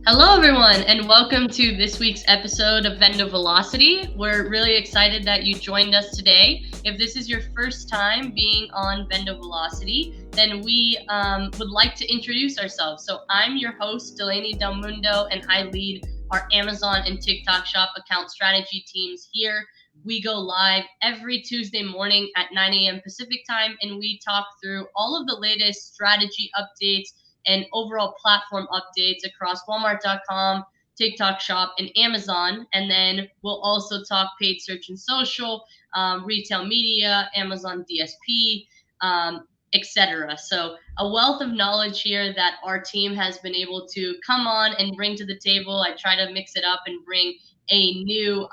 Hello, everyone, and welcome to this week's episode of VENDO Velocity. We're really excited that you joined us today. If this is your first time being on VENDO Velocity, then we would like to introduce ourselves. So I'm your host, Delaney del Mundo, and I lead our Amazon and TikTok shop account strategy teams here. We go live every Tuesday morning at 9 a.m. Pacific time, and we talk through all of the latest strategy updates and overall platform updates across Walmart.com, TikTok Shop, and Amazon. And then we'll also talk paid search and social, retail media, Amazon DSP, etc. So a wealth of knowledge here that our team has been able to come on and bring to the table. I try to mix it up and bring a new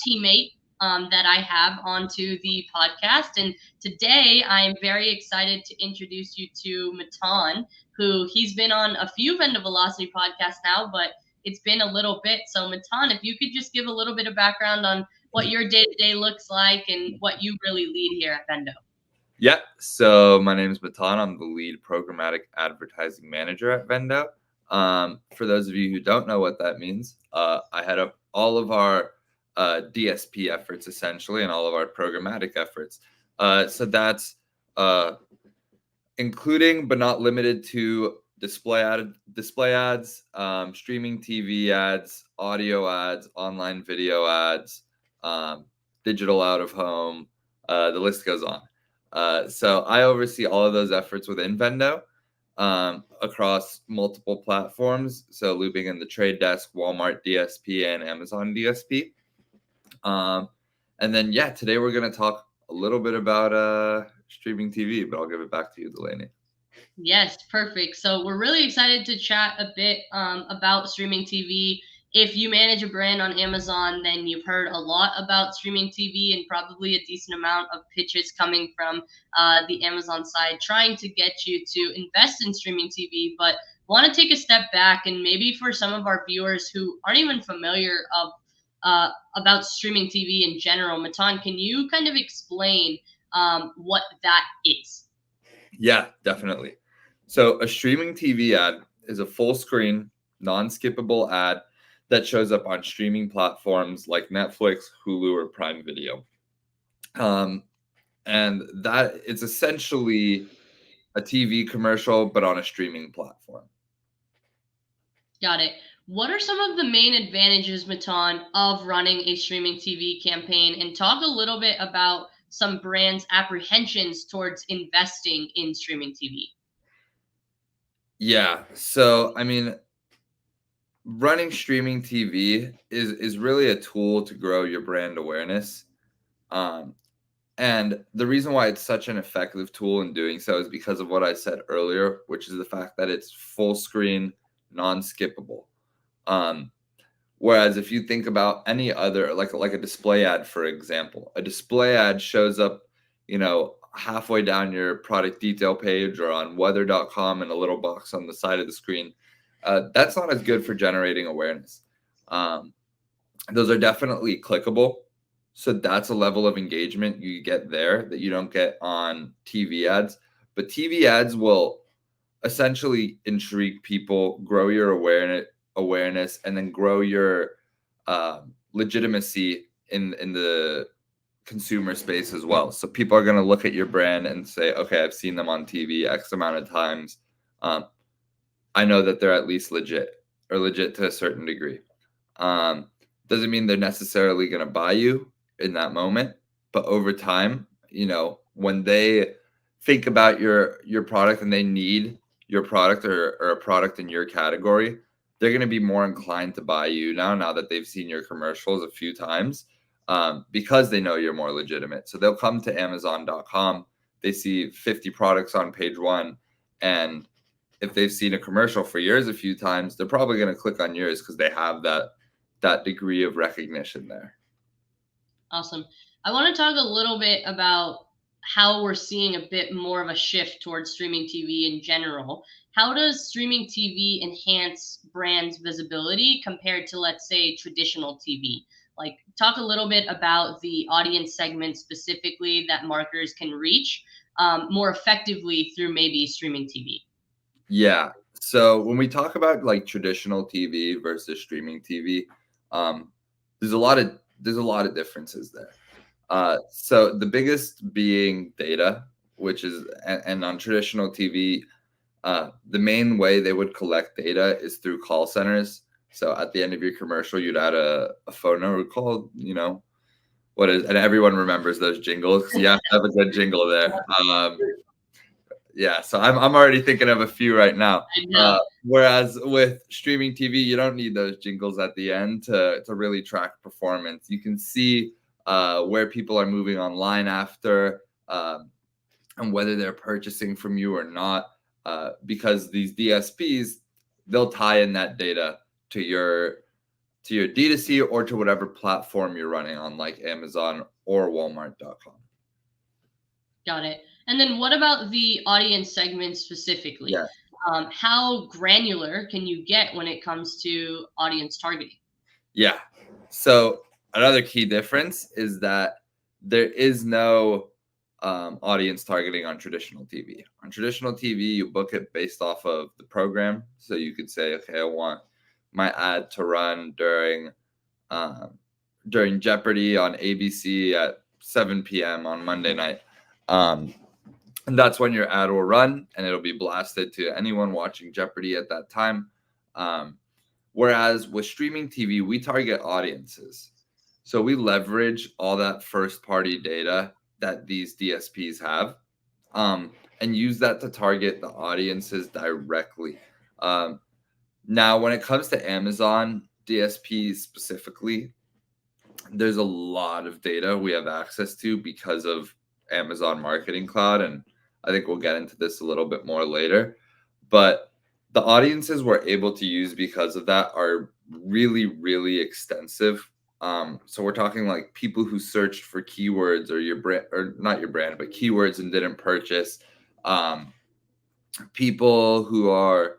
teammate that I have onto the podcast. And today I'm very excited to introduce you to Matan, who he's been on a few Vendo Velocity podcasts now, but it's been a little bit. So Matan, if you could just give a little bit of background on what your day-to-day looks like and what you really lead here at Vendo. Yeah, so my name is Matan. I'm the lead programmatic advertising manager at Vendo. For those of you who don't know what that means, I head up all of our DSP efforts essentially and all of our programmatic efforts. So that's including but not limited to display ads, streaming TV ads, audio ads, online video ads, digital out of home. The list goes on. So I oversee all of those efforts within Vendo across multiple platforms. So looping in the Trade Desk, Walmart DSP, and Amazon DSP. And then, today we're going to talk a little bit about streaming TV, but I'll give it back to you, Delaney. Yes, perfect. So we're really excited to chat a bit about streaming TV. If you manage a brand on Amazon, then you've heard a lot about streaming TV and probably a decent amount of pitches coming from the Amazon side trying to get you to invest in streaming TV. But want to take a step back and maybe for some of our viewers who aren't even familiar about streaming TV in general, Matan, can you kind of explain what that is? Yeah, definitely. So a streaming TV ad is a full screen, non-skippable ad that shows up on streaming platforms like Netflix, Hulu, or Prime Video. And that it's essentially a TV commercial, but on a streaming platform. Got it. What are some of the main advantages, Matan, of running a streaming TV campaign? And talk a little bit about some brands' apprehensions towards investing in streaming TV. Yeah. So, I mean, running streaming TV is really a tool to grow your brand awareness. And the reason why it's such an effective tool in doing so is because of what I said earlier, which is the fact that it's full screen, non-skippable. Whereas if you think about any other, like a display ad, for example, a display ad shows up, halfway down your product detail page or on weather.com in a little box on the side of the screen. That's not as good for generating awareness. Those are definitely clickable. So that's a level of engagement you get there that you don't get on TV ads. But TV ads will essentially intrigue people, grow your awareness, and then grow your legitimacy in the consumer space as well. So people are going to look at your brand and say, okay, I've seen them on TV X amount of times. I know that they're at least legit to a certain degree. Doesn't mean they're necessarily going to buy you in that moment, but over time, when they think about your product and they need your product or a product in your category, they're going to be more inclined to buy you now that they've seen your commercials a few times, because they know you're more legitimate. So they'll come to Amazon.com, they see 50 products on page one, and if they've seen a commercial for yours a few times, they're probably going to click on yours because they have that degree of recognition there. Awesome. I want to talk a little bit about how we're seeing a bit more of a shift towards streaming TV in general. How does streaming TV enhance brands' visibility compared to, let's say, traditional TV? Like, talk a little bit about the audience segment specifically that marketers can reach more effectively through maybe streaming TV. Yeah. So when we talk about like traditional TV versus streaming TV, there's a lot of differences there. So the biggest being data, which is and on traditional TV, the main way they would collect data is through call centers. So at the end of your commercial, you'd add a phone number called, what is, and everyone remembers those jingles. You have to have a good jingle there. Yeah, so I'm already thinking of a few right now. I know. Whereas with streaming TV, you don't need those jingles at the end to really track performance. You can see where people are moving online after, and whether they're purchasing from you or not, because these DSPs, they'll tie in that data to your D2C or to whatever platform you're running on, like Amazon or Walmart.com. Got it. And then what about the audience segment specifically? Yeah. How granular can you get when it comes to audience targeting? Yeah. So another key difference is that there is no audience targeting on traditional TV. On traditional TV, you book it based off of the program. So you could say, okay, I want my ad to run during Jeopardy on ABC at 7 p.m. on Monday night. And that's when your ad will run, and it'll be blasted to anyone watching Jeopardy at that time. Whereas with streaming TV, we target audiences. So we leverage all that first-party data that these DSPs have, and use that to target the audiences directly. Now, when it comes to Amazon DSPs specifically, there's a lot of data we have access to because of Amazon Marketing Cloud, and I think we'll get into this a little bit more later. But the audiences we're able to use because of that are really, really extensive. So we're talking like people who searched for keywords or your brand, or not your brand, but keywords and didn't purchase. People who are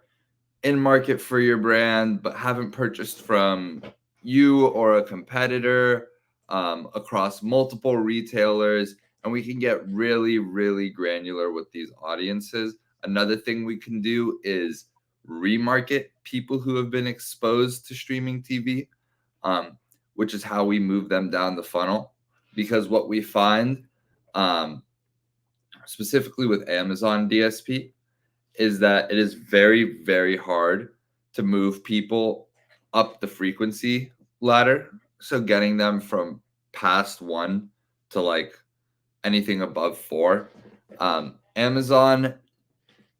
in market for your brand but haven't purchased from you or a competitor, across multiple retailers. And we can get really, really granular with these audiences. Another thing we can do is remarket people who have been exposed to streaming TV, which is how we move them down the funnel. Because what we find, specifically with Amazon DSP, is that it is very, very hard to move people up the frequency ladder. So getting them from past 1 to like anything above 4. Amazon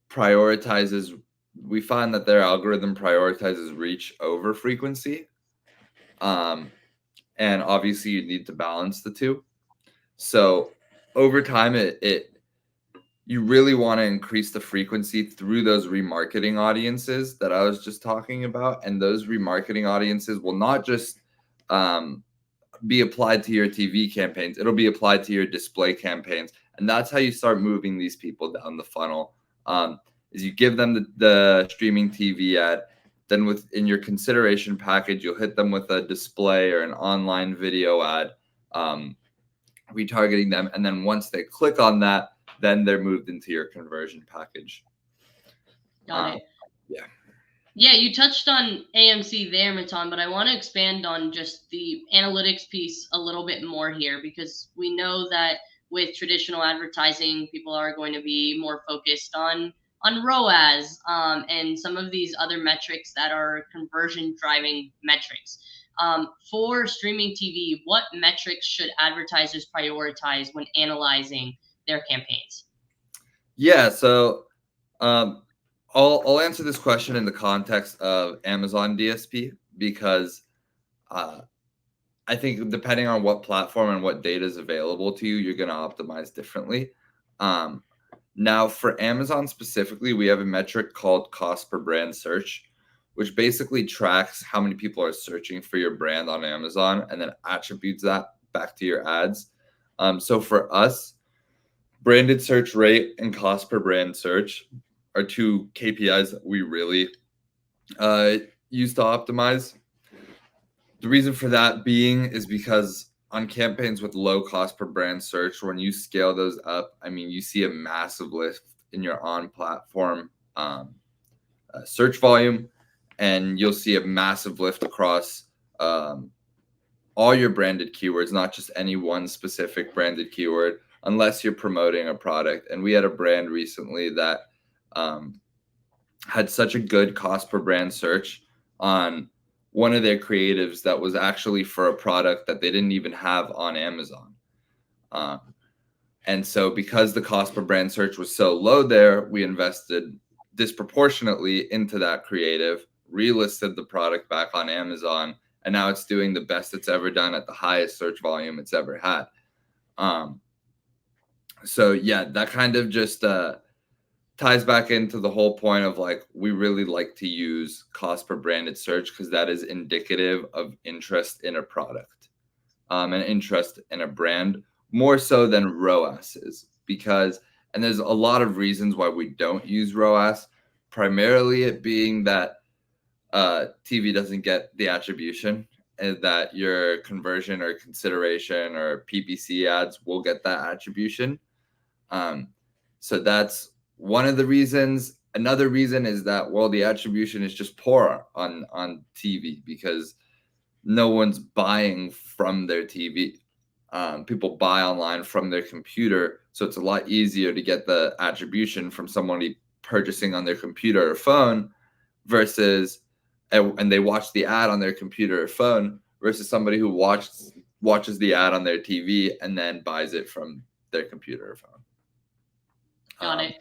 prioritizes, we find that their algorithm prioritizes reach over frequency. And obviously you need to balance the two. So over time, you really want to increase the frequency through those remarketing audiences that I was just talking about. And those remarketing audiences will not just be applied to your TV campaigns. It'll be applied to your display campaigns. And that's how you start moving these people down the funnel, is you give them the streaming TV ad. Then within your consideration package, you'll hit them with a display or an online video ad, retargeting them. And then once they click on that, then they're moved into your conversion package. Got it. Yeah. Yeah, you touched on AMC there, Matan, but I want to expand on just the analytics piece a little bit more here, because we know that with traditional advertising, people are going to be more focused on ROAS, and some of these other metrics that are conversion driving metrics. For streaming TV, what metrics should advertisers prioritize when analyzing their campaigns? Yeah, so I'll answer this question in the context of Amazon DSP, because I think depending on what platform and what data is available to you, you're going to optimize differently. Now, for Amazon specifically, we have a metric called cost per brand search, which basically tracks how many people are searching for your brand on Amazon and then attributes that back to your ads. So for us, branded search rate and cost per brand search are 2 KPIs that we really use to optimize. The reason for that being is because on campaigns with low cost per brand search, when you scale those up, I mean, you see a massive lift in your on-platform search volume, and you'll see a massive lift across all your branded keywords, not just any one specific branded keyword, unless you're promoting a product. And we had a brand recently that had such a good cost per brand search on one of their creatives that was actually for a product that they didn't even have on Amazon. And so because the cost per brand search was so low there, we invested disproportionately into that creative, relisted the product back on Amazon, and now it's doing the best it's ever done at the highest search volume it's ever had. So yeah, that kind of just ties back into the whole point of like, we really like to use cost per branded search because that is indicative of interest in a product, and interest in a brand, more so than ROAS is. Because, and there's a lot of reasons why we don't use ROAS, primarily it being that TV doesn't get the attribution, and that your conversion or consideration or PPC ads will get that attribution. So that's one of the reasons. Another reason is that, well, the attribution is just poor on TV because no one's buying from their TV. People buy online from their computer, so it's a lot easier to get the attribution from somebody purchasing on their computer or phone versus, and they watch the ad on their computer or phone versus somebody who watches the ad on their TV and then buys it from their computer or phone. Got it.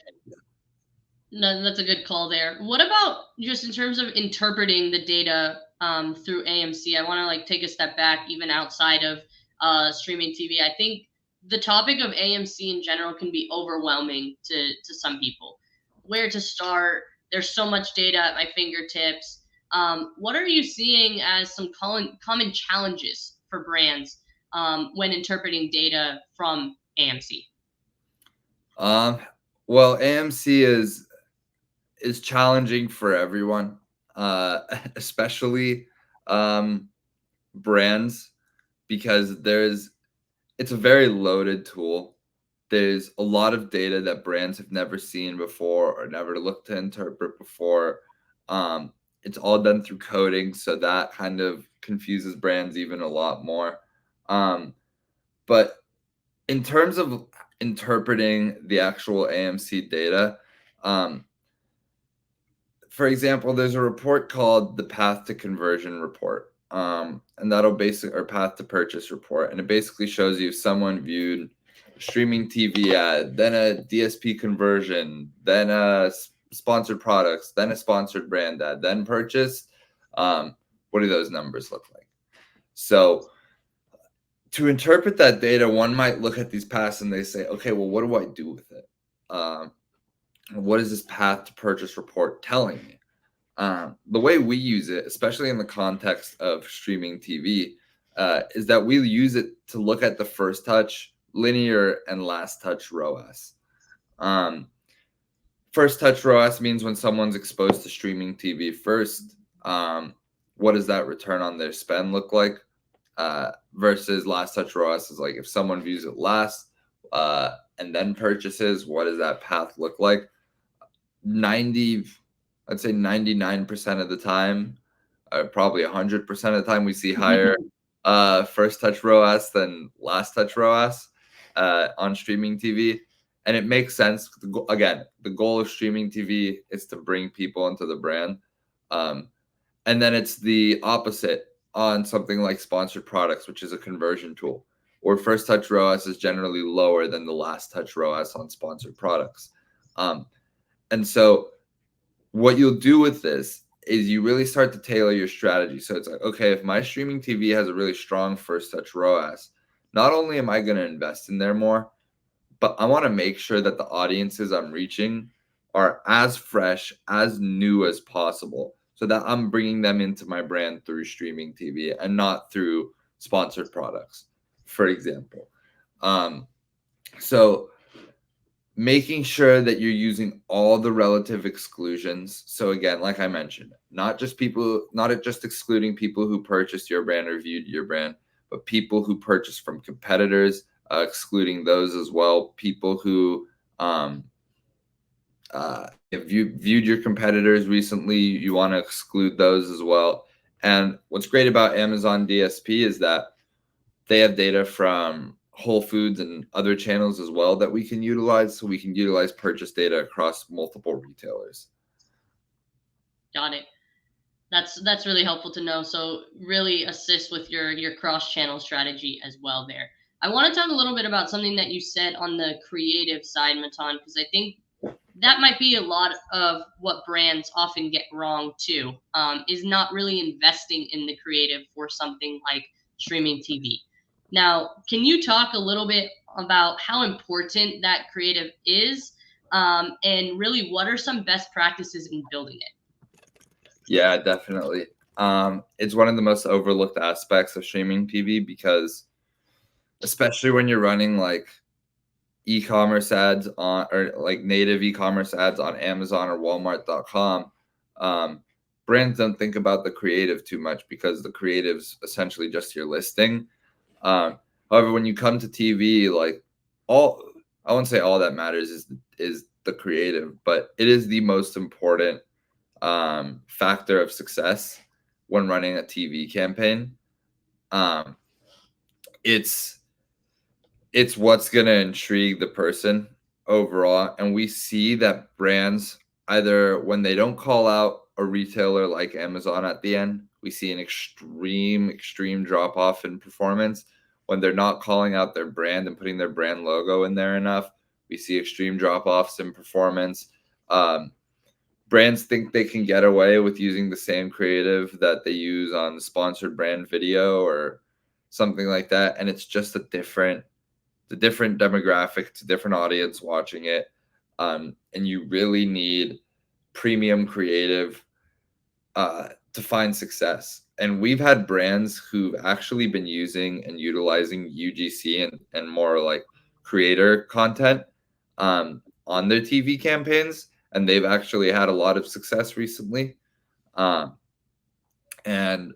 No, that's a good call there. What about just in terms of interpreting the data through AMC? I want to like take a step back, even outside of streaming TV. I think the topic of AMC in general can be overwhelming to some people. Where to start? There's so much data at my fingertips. What are you seeing as some common challenges for brands when interpreting data from AMC? Well, AMC is challenging for everyone, especially brands, because it's a very loaded tool. There's a lot of data that brands have never seen before or never looked to interpret before. It's all done through coding, so that kind of confuses brands even a lot more. But in terms of interpreting the actual AMC data, for example, there's a report called the Path to Conversion report, and that'll basically, or Path to Purchase report, and it basically shows you if someone viewed a streaming TV ad, then a DSP conversion, then a sponsored products, then a sponsored brand ad, then purchase. What do those numbers look like? So to interpret that data, one might look at these paths and they say, okay, well, what do I do with it? What is this Path to Purchase report telling me? The way we use it, especially in the context of streaming TV, is that we use it to look at the first touch, linear, and last touch ROAS. First touch ROAS means when someone's exposed to streaming TV first, what does that return on their spend look like? Versus last touch ROAS is like if someone views it last and then purchases, what does that path look like? I'd say 99% of the time, probably 100% of the time, we see higher first touch ROAS than last touch ROAS on streaming TV. And it makes sense. Again, the goal of streaming TV is to bring people into the brand. And then it's the opposite on something like sponsored products, which is a conversion tool, where first touch ROAS is generally lower than the last touch ROAS on sponsored products. And so what you'll do with this is you really start to tailor your strategy. So it's like, okay, if my streaming TV has a really strong first touch ROAS, not only am I going to invest in there more, but I want to make sure that the audiences I'm reaching are as fresh, as new as possible, so that I'm bringing them into my brand through streaming TV and not through sponsored products, for example. So making sure that you're using all the relative exclusions. So again, like I mentioned, not just excluding people who purchased your brand or viewed your brand, but people who purchased from competitors, excluding those as well. People who If you viewed your competitors recently, you want to exclude those as well. And what's great about Amazon DSP is that they have data from Whole Foods and other channels as well that we can utilize. So we can utilize purchase data across multiple retailers. Got it. That's really helpful to know. So really assist with your cross channel strategy as well there. I want to talk a little bit about something that you said on the creative side, Matan, because I think that might be a lot of what brands often get wrong too, is not really investing in the creative for something like streaming TV. Now, can you talk a little bit about how important that creative is, and really what are some best practices in building it? Yeah, definitely. It's one of the most overlooked aspects of streaming TV because, especially when you're running like e-commerce ads on, or like native e-commerce ads on Amazon or Walmart.com, brands don't think about the creative too much because the creative's essentially just your listing. However, when you come to TV, like all I won't say all that matters is the creative, but it is the most important factor of success when running a TV campaign. Um, it's it's what's going to intrigue the person overall, and we see that brands, either when they don't call out a retailer like Amazon at the end, we see an extreme drop off in performance. When they're not calling out their brand and putting their brand logo in there enough, we see extreme drop offs in performance. um, Brands think they can get away with using the same creative that they use on sponsored brand video or something like that, and it's just the different demographic, it's a different audience watching it. And you really need premium creative to find success. And we've had brands who've actually been using and utilizing UGC and more like creator content on their TV campaigns, and they've actually had a lot of success recently. Um, and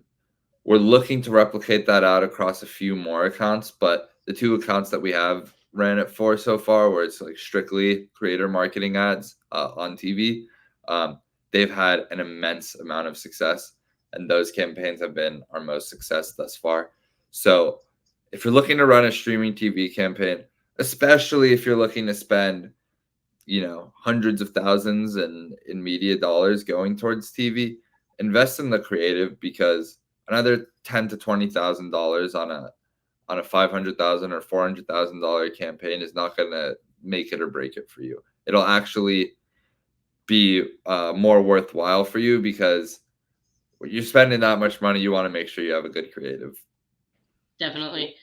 we're looking to replicate that out across a few more accounts, but the two accounts that we have ran it for so far, where it's like strictly creator marketing ads on TV, um, they've had an immense amount of success, and those campaigns have been our most success thus far. So, if you're looking to run a streaming TV campaign, especially if you're looking to spend, hundreds of thousands in media dollars going towards TV, invest in the creative, because another $10,000 to $20,000 on a $500,000 or $400,000 campaign is not going to make it or break it for you. It'll actually be more worthwhile for you, because when you're spending that much money, you want to make sure you have a good creative. Definitely.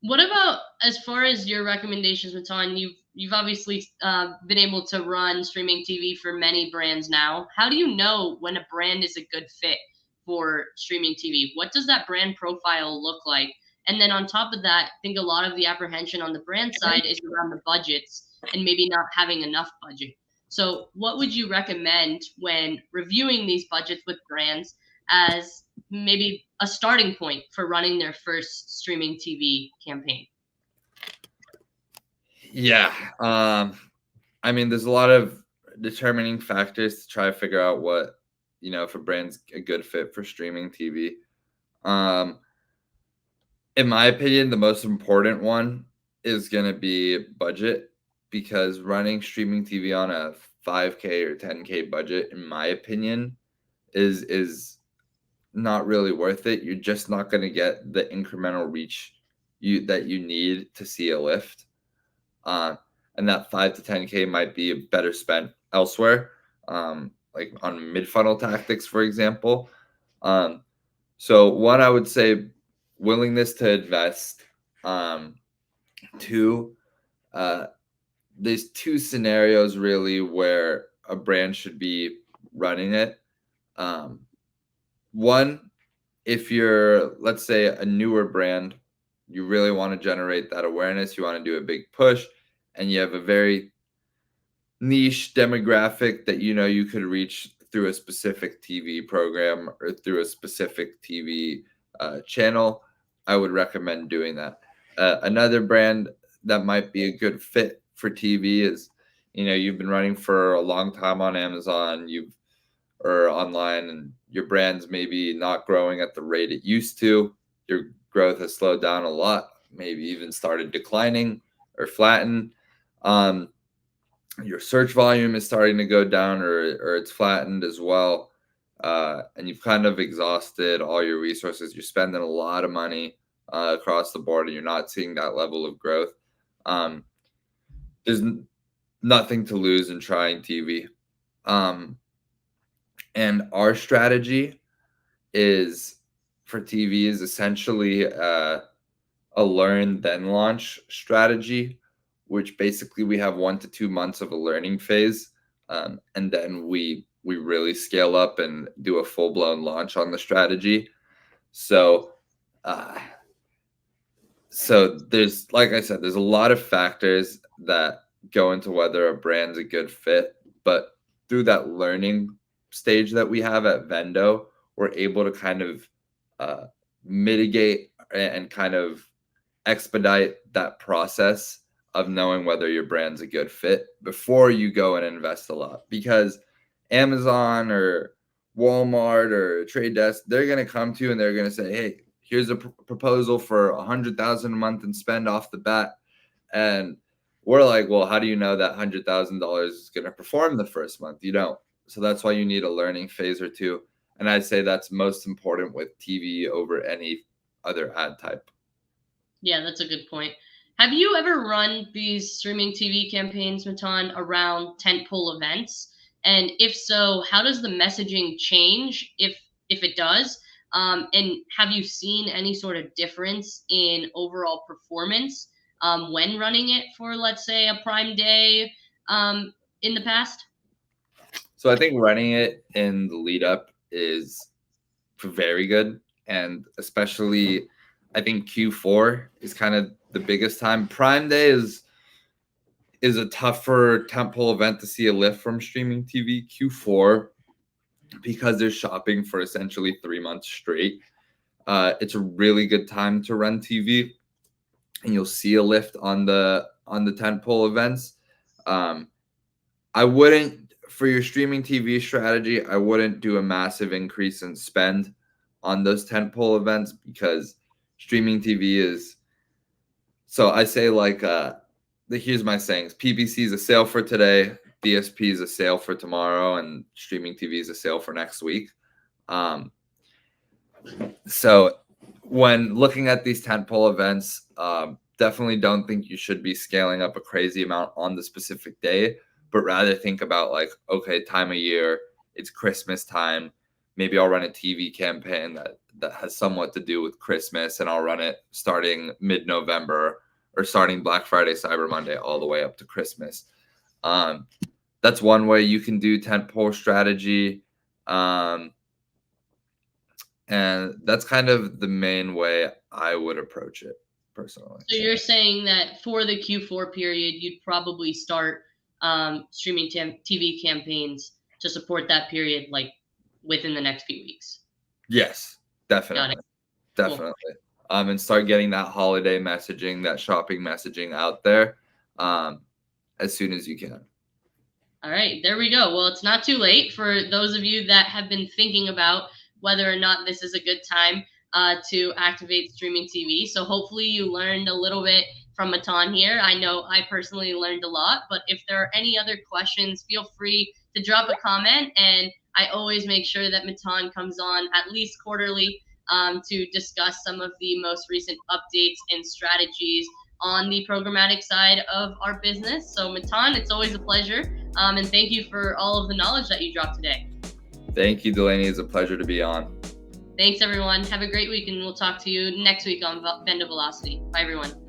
What about as far as your recommendations, Matan? You've obviously been able to run streaming TV for many brands now. How do you know when a brand is a good fit for streaming TV? What does that brand profile look like? And then on top of that, I think a lot of the apprehension on the brand side is around the budgets and maybe not having enough budget. So, what would you recommend when reviewing these budgets with brands as maybe a starting point for running their first streaming TV campaign? Yeah. I mean, there's a lot of determining factors to try to figure out what, if a brand's a good fit for streaming TV. Um, in my opinion, the most important one is going to be budget, because running streaming TV on a 5K or 10K budget, in my opinion, is not really worth it. You're just not going to get the incremental reach that you need to see a lift. Uh, and that 5 to 10K might be better spent elsewhere, like on mid funnel tactics, for example. So one, I would say willingness to invest. Two, uh, there's two scenarios really where a brand should be running it. One, if you're, let's say, a newer brand, you really want to generate that awareness, you want to do a big push, and you have a very niche demographic that you could reach through a specific TV program or through a specific TV channel, I would recommend doing that. Another brand that might be a good fit for TV is you've been running for a long time on Amazon, or online, and your brand's maybe not growing at the rate it used to. Your growth has slowed down a lot, maybe even started declining or flatten. Your search volume is starting to go down, or it's flattened as well. And you've kind of exhausted all your resources. You're spending a lot of money across the board, and you're not seeing that level of growth. There's nothing to lose in trying TV. And our strategy for TV is essentially a learn then launch strategy, which basically we have 1 to 2 months of a learning phase, and then we really scale up and do a full-blown launch on the strategy. So there's, like I said, there's a lot of factors that go into whether a brand's a good fit, but through that learning stage that we have at Vendo, we're able to kind of mitigate and kind of expedite that process of knowing whether your brand's a good fit before you go and invest a lot. Because Amazon or Walmart or Trade Desk, they're going to come to you and they're going to say, hey, here's a proposal for $100,000 a month and spend off the bat. And we're like, well, how do you know that $100,000 is going to perform the first month? You don't. So that's why you need a learning phase or two. And I'd say that's most important with TV over any other ad type. Yeah, that's a good point. Have you ever run these streaming TV campaigns, Matan, around tentpole events? And if so, how does the messaging change if it does? And have you seen any sort of difference in overall performance when running it for, let's say, a Prime Day in the past? So I think running it in the lead up is very good. And especially, I think Q4 is kind of the biggest time. Prime Day is a tougher tentpole event to see a lift from streaming TV. Q4, because they're shopping for essentially 3 months straight, it's a really good time to run TV, and you'll see a lift on the tentpole events. I wouldn't, for your streaming TV strategy, I wouldn't do a massive increase in spend on those tentpole events, because streaming TV is, so I say, like, here's my sayings: PPC is a sale for today, DSP is a sale for tomorrow, and streaming TV is a sale for next week. So when looking at these tentpole events, definitely don't think you should be scaling up a crazy amount on the specific day, but rather think about, like, okay, time of year, it's Christmas time. Maybe I'll run a TV campaign that has somewhat to do with Christmas, and I'll run it starting mid-November or starting Black Friday, Cyber Monday, all the way up to Christmas. That's one way you can do tentpole strategy. And that's kind of the main way I would approach it personally. So you're saying that for the Q4 period, you'd probably start streaming TV campaigns to support that period, like within the next few weeks. Yes, definitely. Definitely. Cool. And start getting that holiday messaging, that shopping messaging out there as soon as you can. All right, there we go. Well, it's not too late for those of you that have been thinking about whether or not this is a good time to activate streaming TV. So hopefully you learned a little bit from Matan here. I know I personally learned a lot, but if there are any other questions, feel free to drop a comment. And I always make sure that Matan comes on at least quarterly to discuss some of the most recent updates and strategies on the programmatic side of our business. So Matan, it's always a pleasure. And thank you for all of the knowledge that you dropped today. Thank you, Delaney. It's a pleasure to be on. Thanks, everyone. Have a great week, and we'll talk to you next week on Vendo Velocity. Bye, everyone.